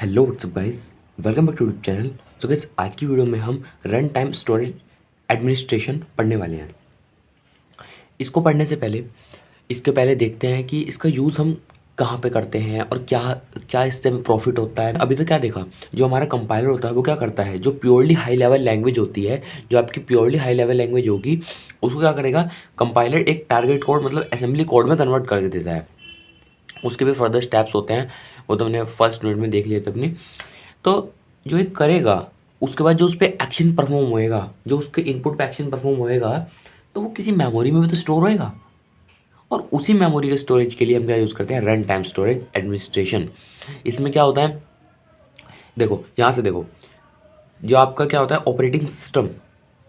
Hello whatsapp guys, welcome back to YouTube channel. तो guys आज की वीडियो में हम रन टाइम स्टोरेज एडमिनिस्ट्रेशन पढ़ने वाले हैं। इसको पढ़ने से पहले इसके पहले देखते हैं कि इसका यूज़ हम कहाँ पे करते हैं और क्या क्या इससे हमें प्रॉफिट होता है। अभी तक क्या देखा, जो हमारा कंपाइलर होता है वो क्या करता है, जो प्योरली हाई लेवल लैंग्वेज होती है, जो आपकी प्योरली हाई लेवल लैंग्वेज होगी उसको क्या करेगा, कंपाइलर एक टारगेट कोड मतलब असेंबली कोड में कन्वर्ट करके देता है। उसके भी फर्दर स्टेप्स होते हैं, वो तो हमने फर्स्ट मिनट में देख लिए थे अपनी। तो जो ये करेगा उसके बाद जो उस पर एक्शन परफॉर्म होएगा, जो उसके इनपुट पे एक्शन परफॉर्म होएगा, तो वो किसी मेमोरी में भी तो स्टोर होएगा। और उसी मेमोरी के स्टोरेज के लिए हम क्या यूज़ करते हैं, रन टाइम स्टोरेज एडमिनिस्ट्रेशन। इसमें क्या होता है, देखो यहाँ से देखो, जो आपका क्या होता है ऑपरेटिंग सिस्टम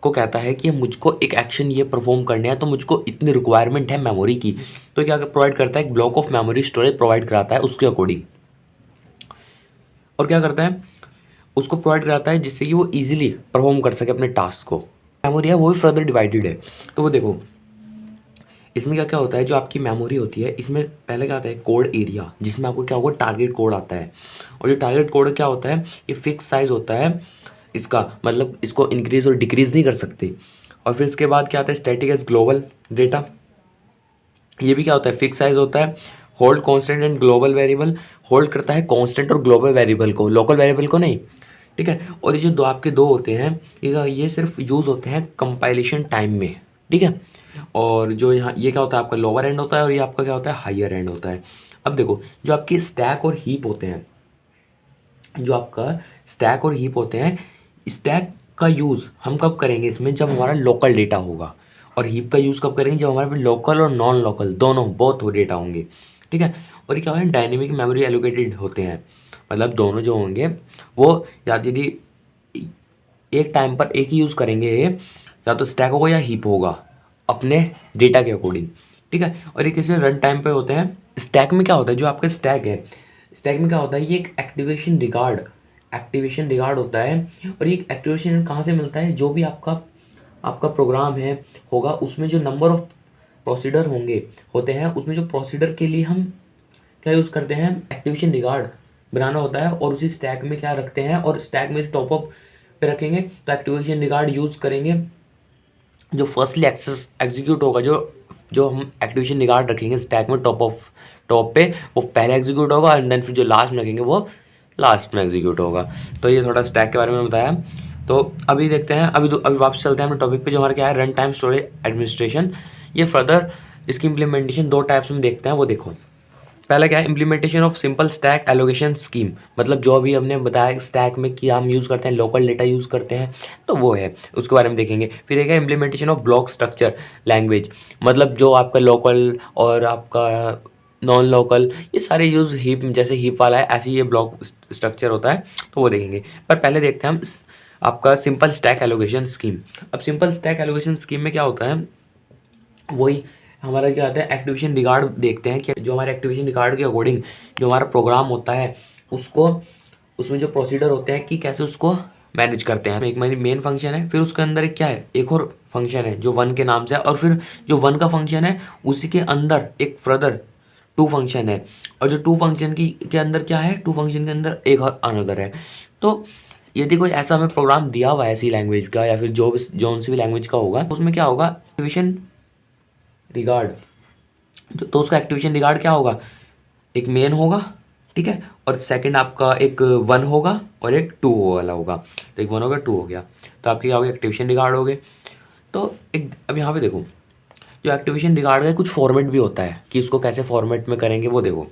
को कहता है कि मुझको एक एक्शन ये परफॉर्म करने हैं तो मुझको इतनी रिक्वायरमेंट है मेमोरी की, तो क्या प्रोवाइड करता है, एक block of memory storage provide कराता है उसके अकॉर्डिंग। और क्या करता है, उसको प्रोवाइड कराता है जिससे कि वो इजीली परफॉर्म कर सके अपने टास्क को। मेमोरी है वो भी फर्दर डिवाइडेड है। तो वो देखो इसमें क्या क्या होता है, जो आपकी मेमोरी होती है इसमें पहले क्या आता है, कोड एरिया, जिसमें आपको क्या होगा, टारगेट कोड आता है। और जो टारगेट कोड क्या होता है, ये फिक्स साइज होता है इसका, मतलब इसको इंक्रीज और डिक्रीज नहीं कर सकते। और फिर इसके बाद क्या आता है, स्टैटिक एज ग्लोबल डेटा, ये भी क्या होता है, फिक्स साइज होता है। Hold constant and global variable, hold करता है कांस्टेंट और ग्लोबल वेरिएबल को, लोकल वेरिएबल को नहीं, ठीक है। और ये जो दो आपके दो होते हैं, ये सिर्फ यूज़ होते हैं कंपाइलेशन टाइम में, ठीक है। और जो यहाँ ये क्या होता है, आपका लोअर एंड होता है और ये आपका क्या होता है, हायर एंड होता है। अब देखो जो आपकी स्टैक और हीप होते हैं, जो आपका स्टैक और हीप होते हैं, स्टैक का यूज़ हम कब करेंगे इसमें, जब हमारा लोकल डेटा होगा। और हीप का यूज़ कब करेंगे, जब हमारे पास लोकल और नॉन लोकल दोनों बहुत हो डेटा होंगे, ठीक है। और ये क्या होगा, डायनेमिक मेमोरी एलोकेटेड होते हैं, मतलब दोनों जो होंगे वो या यदि एक टाइम पर एक ही यूज़ करेंगे, या तो स्टैक होगा या हीप होगा अपने डेटा के अकॉर्डिंग, ठीक है। और ये किसी रन टाइम पे होते हैं। स्टैक में क्या होता है, जो आपका स्टैक है, स्टैक में क्या होता है, ये एक एक्टिवेशन रिगार्ड होता है। और ये एक्टिवेशन कहाँ से मिलता है, जो भी आपका आपका प्रोग्राम है होगा, उसमें जो नंबर ऑफ प्रोसीडर होंगे होते हैं, उसमें जो प्रोसीडर के लिए हम क्या यूज़ करते हैं, एक्टिवेशन रिगार्ड बनाना होता है। और उसी स्टैक में क्या रखते हैं, और स्टैक में टॉप अप पे रखेंगे तो एक्टिवेशन रिगार्ड यूज़ करेंगे। जो फर्स्टली एक्सेस एग्जीक्यूट होगा, जो जो हम एक्टिवेशन रिगार्ड रखेंगे स्टैक में टॉप पे, वो पहले एग्जीक्यूट होगा, एंड देन फिर जो लास्ट में रखेंगे वो लास्ट में एग्जीक्यूट होगा। तो ये थोड़ा स्टैक के बारे में बताया। तो अभी देखते हैं, अभी वापस चलते हैं अपने टॉपिक पे, जो हमारा क्या है, रन टाइम स्टोरेज एडमिनिस्ट्रेशन। ये फर्दर इसकी इम्प्लीमेंटेशन दो टाइप्स में देखते हैं, वो देखो। पहला क्या है, implementation of simple stack allocation scheme, मतलब जो अभी हमने बताया स्टैक में कि हम यूज़ करते हैं, लोकल डेटा यूज़ करते हैं, तो वो है, उसके बारे में देखेंगे। फिर एक है implementation of block structure language, मतलब जो आपका लोकल और आपका नॉन लोकल ये सारे यूज़ हीप, जैसे हीप वाला है ऐसे ये ब्लॉक स्ट्रक्चर होता है, तो वो देखेंगे। पर पहले देखते हैं हम आपका सिंपल स्टैक एलोकेशन स्कीम। अब सिंपल स्टैक एलोकेशन स्कीम में क्या होता है, वही हमारा क्या आता है, एक्टिवेशन रिगार्ड देखते हैं कि जो हमारे एक्टिवेशन रिगार्ड के अकॉर्डिंग जो हमारा प्रोग्राम होता है उसको, उसमें जो प्रोसीडर होते हैं कि कैसे उसको मैनेज करते हैं। एक मेन फंक्शन है, फिर उसके अंदर एक क्या है, एक और फंक्शन है जो वन के नाम से है, और फिर जो वन का फंक्शन है उसी के अंदर एक फर्दर टू फंक्शन है, और जो टू फंक्शन की के अंदर क्या है, टू फंक्शन के अंदर एक और अनदर है। तो यदि कोई ऐसा हमें प्रोग्राम दिया हुआ है ऐसी लैंग्वेज का, या फिर जो सी भी लैंग्वेज का होगा, उसमें क्या होगा, एक्टिवेशन रिगार्ड, तो उसका एक्टिवेशन रिगार्ड क्या होगा, एक मेन होगा, ठीक है, और सेकंड आपका एक वन होगा और एक टू वाला होगा। तो एक वन होगा, टू हो गया, तो आपके क्या हो गया, एक्टिवेशन रिगार्ड हो गए। तो एक अब यहाँ पे देखो, जो एक्टिवेशन रिगार्ड का कुछ फॉर्मेट भी होता है कि इसको कैसे फॉर्मेट में करेंगे, वो देखो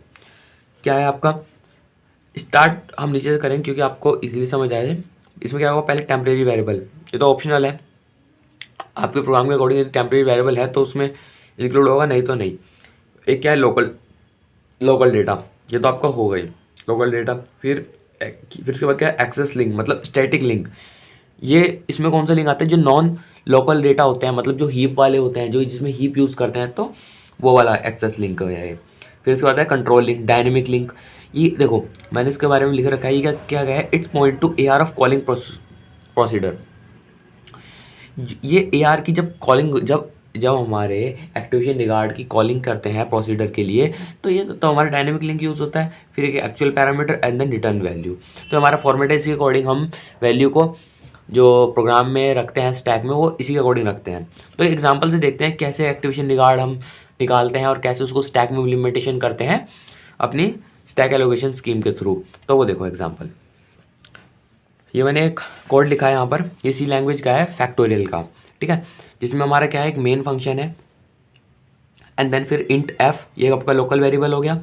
क्या है आपका। स्टार्ट हम नीचे से करेंगे क्योंकि आपको इजीली समझ आए। इसमें क्या होगा, पहले टेम्परेरी वेरिएबल, ये तो ऑप्शनल है, आपके प्रोग्राम के अकॉर्डिंग टेम्परेरी वेरिएबल है तो उसमें इंक्लूड होगा, नहीं तो नहीं। एक क्या है, लोकल लोकल डेटा, ये तो आपका हो गई लोकल डेटा। फिर उसके बाद क्या है, एक्सेस लिंक, मतलब स्टैटिक लिंक। ये इसमें कौन सा लिंक आता है, जो नॉन लोकल डेटा होते हैं, मतलब जो हीप वाले होते हैं, जो जिसमें हीप यूज़ करते हैं, तो वो वाला एक्सेस लिंक है ये। फिर उसके बाद है कंट्रोल लिंक, डायनेमिक लिंक। ये देखो मैंने इसके बारे में लिख रखा है, ये क्या क्या गया है, it's point two AR of calling procedure. ये AR की जब कॉलिंग, जब जब हमारे एक्टिवेशन रिगार्ड की कॉलिंग करते हैं प्रोसीडर के लिए, तो ये तो हमारा डायनेमिक लिंक यूज़ होता है, फिर एक actual parameter and then return value. तो हमारा फॉर्मेट है, इसके अकॉर्डिंग हम वैल्यू को जो प्रोग्राम में रखते हैं स्टैक में, वो इसी के अकॉर्डिंग रखते हैं। तो एक एग्जांपल से देखते हैं कैसे एक्टिवेशन रिगार्ड हम निकालते हैं और कैसे उसको स्टैक में इम्प्लीमेंटेशन करते हैं अपनी स्टैक एलोकेशन स्कीम के थ्रू। तो वो देखो एग्जांपल, ये मैंने एक कोड लिखा है यहाँ पर, ये सी लैंग्वेज का है, फैक्टोरियल का, ठीक है, जिसमें हमारा क्या है, एक मेन फंक्शन है एंड देन फिर इंट एफ, ये आपका लोकल वेरिएबल हो गया।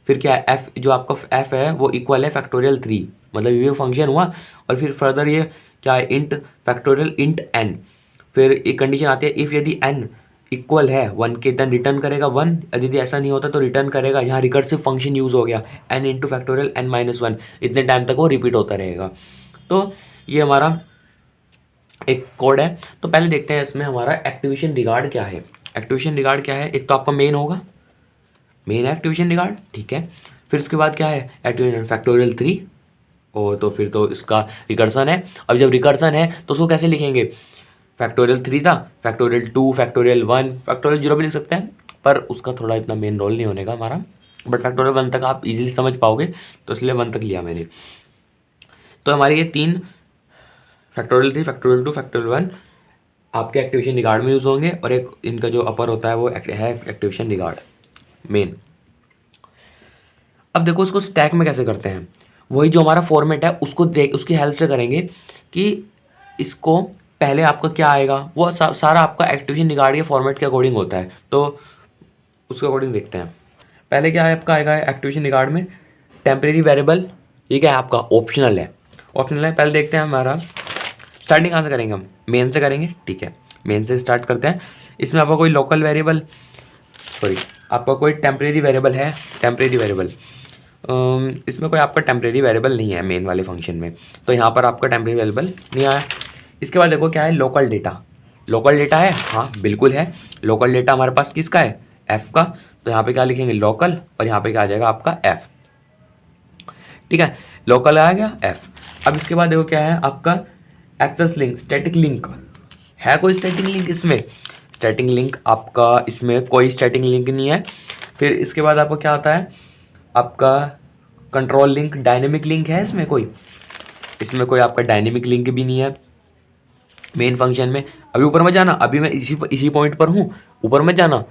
फिर क्या है, एफ जो आपका एफ है वो इक्वल है फैक्टोरियल 3, मतलब ये फंक्शन हुआ। और फिर फर्दर ये क्या है, इंट फैक्टोरियल इंट एन। फिर एक कंडीशन आती है, इफ़ यदि एन इक्वल है 1 के देन रिटर्न करेगा 1, यदि ऐसा नहीं होता तो रिटर्न करेगा, यहाँ रिकर्सिव फंक्शन यूज़ हो गया, n into factorial n minus 1, इतने टाइम तक वो रिपीट होता रहेगा। तो ये हमारा एक कोड है। तो पहले देखते हैं इसमें हमारा एक्टिवेशन रिगार्ड क्या है। एक्टिवेशन रिगार्ड क्या है, एक तो आपका मेन होगा, मेन है एक्टिवेशन रिगार्ड, ठीक है। फिर उसके बाद क्या है, एक्टिवेशन फैक्टोरियल 3, और तो फिर तो इसका रिकर्सन है। अब जब रिकर्सन है तो उसको कैसे लिखेंगे, फैक्टोरियल 3 था, फैक्टोरियल 2, फैक्टोरियल 1, फैक्टोरियल 0 भी लिख सकते हैं, पर उसका थोड़ा इतना मेन रोल नहीं होने का हमारा, बट फैक्टोरियल 1 तक आप इजीली समझ पाओगे, तो इसलिए 1 तक लिया मैंने। तो हमारे ये 3 फैक्टोरियल 3, फैक्टोरियल 2, फैक्टोरियल 1 आपके एक्टिवेशन रिगार्ड में यूज़ होंगे, और एक इनका जो अपर होता है वो है एक्टिवेशन रिगार्ड मेन। अब देखो इसको स्टैक में कैसे करते हैं, वही जो हमारा फॉर्मेट है उसको देख उसकी हेल्प से करेंगे कि इसको पहले आपका क्या आएगा, वो सारा आपका एक्टिवेशन रिगार्ड के फॉर्मेट के अकॉर्डिंग होता है। तो उसके अकॉर्डिंग देखते हैं। पहले क्या है आपका आएगा एक्टिवेशन रिगार्ड में टेम्परेरी वेरिएबल, ये क्या है आपका ऑप्शनल है, ऑप्शनल है। पहले देखते हैं हमारा स्टार्टिंग कहाँ से करेंगे, हम मेन से करेंगे, ठीक है, मेन से स्टार्ट करते हैं। इसमें आपका कोई लोकल वेरिएबल, सॉरी आपका कोई टेम्परेरी वेरिएबल है, टेम्परेरी वेरिएबल इसमें कोई आपका टेम्परेरी वेरिएबल नहीं है मेन वाले फंक्शन में, तो यहाँ पर आपका टेम्परेरी वेरिएबल नहीं आया। इसके बाद देखो क्या है, लोकल डेटा, लोकल डेटा है, हाँ बिल्कुल है, लोकल डेटा हमारे पास किसका है, एफ का। तो यहाँ पे क्या लिखेंगे, लोकल, और यहाँ पे क्या आ जाएगा आपका एफ, ठीक है, लोकल आ गया एफ। अब इसके बाद देखो क्या है आपका एक्सेस लिंक, स्टैटिक लिंक है, कोई स्टैटिक लिंक इसमें, स्टैटिक लिंक आपका इसमें कोई स्टैटिक लिंक नहीं है। फिर इसके बाद आपको क्या आता है, आपका कंट्रोल लिंक, डायनेमिक लिंक है इसमें कोई, इसमें कोई आपका डायनेमिक लिंक भी नहीं है मेन फंक्शन में। अभी ऊपर मत जाना, अभी मैं इसी पॉइंट पर हूँ, ऊपर मत जाना।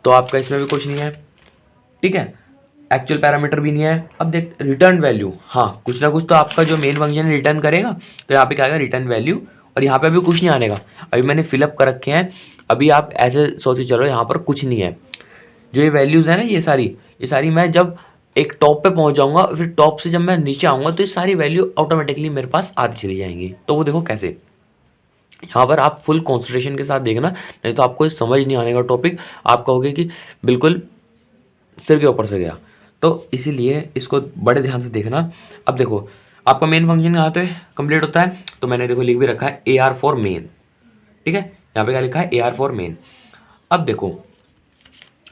तो आपका इसमें भी कुछ नहीं है, ठीक है, एक्चुअल पैरामीटर भी नहीं है। अब देख रिटर्न वैल्यू, हाँ कुछ ना कुछ तो आपका जो मेन फंक्शन रिटर्न करेगा, तो यहाँ पे क्या आएगा रिटर्न वैल्यू, और यहाँ पे अभी कुछ नहीं आने का, अभी मैंने फिलअप कर रखे हैं। अभी आप ऐसे सोच के चलो यहाँ पर कुछ नहीं है, जो ये वैल्यूज़ है ना ये सारी मैं जब एक टॉप पे पहुँच जाऊँगा, फिर टॉप से जब मैं नीचे आऊँगा तो ये सारी वैल्यू ऑटोमेटिकली मेरे पास आती चली जाएंगी। तो वो देखो कैसे, यहाँ पर आप फुल कॉन्सेंट्रेशन के साथ देखना, नहीं तो आपको ये समझ नहीं आने का टॉपिक, आप कहोगे कि बिल्कुल सिर के ऊपर से गया। तो इसीलिए इसको बड़े ध्यान से देखना। अब देखो आपका मेन फंक्शन यहाँ पे कंप्लीट होता है, तो मैंने देखो लिख भी रखा है AR फॉर मेन, ठीक है, यहाँ पे क्या लिखा है AR फॉर मेन। अब देखो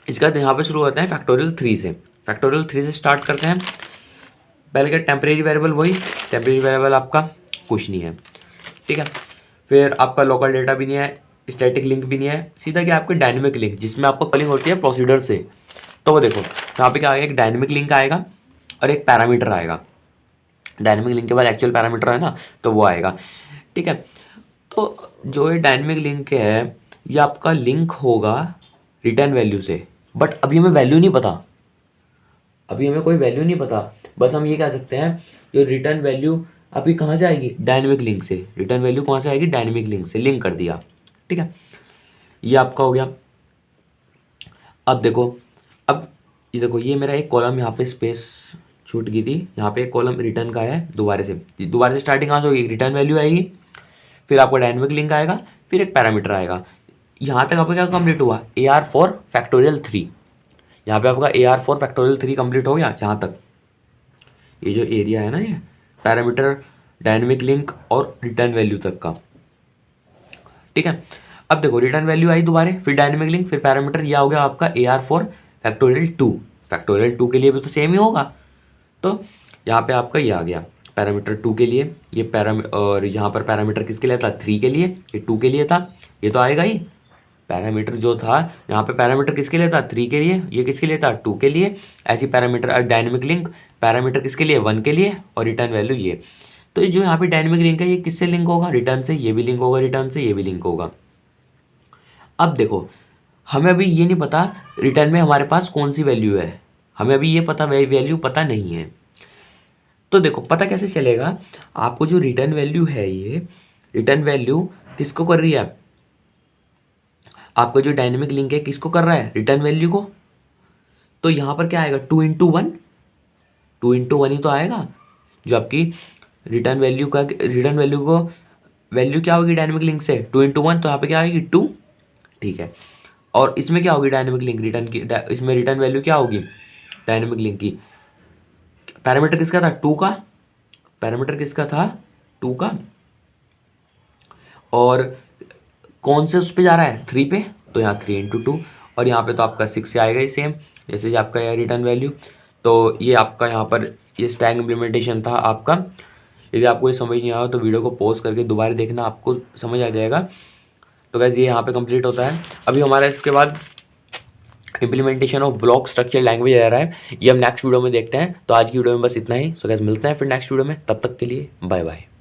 इसका यहाँ पे शुरू होता है फैक्टोरियल 3 से, फैक्टोरियल 3 से स्टार्ट करते हैं। पहले क्या टेम्परेरी वेरिएबल, वही टेम्परेरी वेरिएबल आपका कुछ नहीं है, ठीक है। फिर आपका लोकल डेटा भी नहीं है, स्टैटिक लिंक भी नहीं है, सीधा क्या आपकी डायनेमिक लिंक, जिसमें आपको कॉलिंग होती है प्रोसीडर से। तो वो देखो यहाँ पे क्या आएगा, एक डायनेमिक लिंक आएगा और एक पैरामीटर आएगा, डायनेमिक लिंक के बाद एक्चुअल पैरामीटर है ना, तो वो आएगा, ठीक है। तो जो ये डायनेमिक लिंक है ये आपका लिंक होगा रिटर्न वैल्यू से, बट अभी हमें वैल्यू नहीं पता, अभी हमें कोई वैल्यू नहीं पता। बस हम ये कह सकते हैं जो रिटर्न वैल्यू अभी कहाँ से आएगी, डायनेमिक लिंक से, रिटर्न वैल्यू कहाँ से आएगी, डायनेमिक लिंक से, लिंक कर दिया, ठीक है, ये आपका हो गया। अब देखो, अब ये देखो ये मेरा एक कॉलम यहाँ पे स्पेस छूट गई थी, यहाँ पे एक कॉलम रिटर्न का है, दोबारा से स्टार्टिंग कहाँ से होगी, रिटर्न वैल्यू आएगी, फिर आपका डायनेमिक लिंक आएगा, फिर एक पैरामीटर आएगा। यहाँ तक आपका क्या कंप्लीट हुआ, AR फॉर फैक्टोरियल 3, यहाँ पे आपका AR फॉर फैक्टोरियल 3 कंप्लीट हो गया। यहाँ तक ये जो एरिया है ना, ये पैरामीटर, डायनेमिक लिंक और रिटर्न वैल्यू तक का, ठीक है। अब देखो रिटर्न वैल्यू आई दोबारा, फिर डायनेमिक लिंक, फिर पैरामीटर, यह हो गया आपका AR फॉर फैक्टोरियल 2, फैक्टोरियल 2 के लिए भी तो सेम ही होगा। तो यहाँ पे आपका ये आ गया पैरामीटर 2 के लिए, ये और यहाँ पर पैरामीटर किसके लिए था, 3 के लिए, ये 2 के लिए था, ये तो आएगा ही पैरामीटर जो था यहाँ पे, पैरामीटर किसके लिए था 3 के लिए, ये किसके लिए था 2 के लिए। ऐसी पैरामीटर डायनेमिक लिंक, पैरामीटर किसके लिए 1 के लिए, और रिटर्न वैल्यू ये। तो ये जो यहाँ पे डायनेमिक लिंक है ये किससे लिंक होगा, रिटर्न से, ये भी लिंक होगा रिटर्न से, ये भी लिंक होगा। अब देखो हमें अभी ये नहीं पता रिटर्न में हमारे पास कौन सी वैल्यू है, हमें अभी ये पता वैल्यू पता नहीं है। तो देखो पता कैसे चलेगा, आपको जो रिटर्न वैल्यू है ये रिटर्न वैल्यू किसको कर रही है, आपका जो डायनेमिक लिंक है किसको कर रहा है, रिटर्न वैल्यू को। तो यहाँ पर क्या आएगा 2 इंटू 1, 2 इंटू 1 ही तो आएगा। जो आपकी रिटर्न वैल्यू का, रिटर्न वैल्यू को वैल्यू क्या होगी डायनेमिक लिंक से 2 इंटू 1, तो यहाँ पे क्या आएगी 2, ठीक है। और इसमें क्या होगी डायनेमिक लिंक रिटर्न की, इसमें रिटर्न वैल्यू क्या होगी डायनेमिक लिंक की, पैरामीटर किसका था 2 का, पैरामीटर किसका था 2 का, और कौन से उस पे जा रहा है 3 पे, तो यहाँ 3 इंटू 2, और यहाँ पे तो आपका 6 से आएगा ही सेम जैसे कि आपका यह रिटर्न वैल्यू। तो ये आपका यहाँ पर ये स्टैक इम्प्लीमेंटेशन था आपका। यदि आपको ये समझ नहीं आया तो वीडियो को पॉज करके दोबारा देखना, आपको समझ आ जाएगा। तो गाइस ये यहाँ पे कंप्लीट होता है। अभी हमारा इसके बाद implementation of block structure language आ रहा है, ये हम नेक्स्ट वीडियो में देखते हैं। तो आज की वीडियो में बस इतना ही। सो गाइस मिलते हैं फिर नेक्स्ट वीडियो में, तब तक के लिए बाय बाय।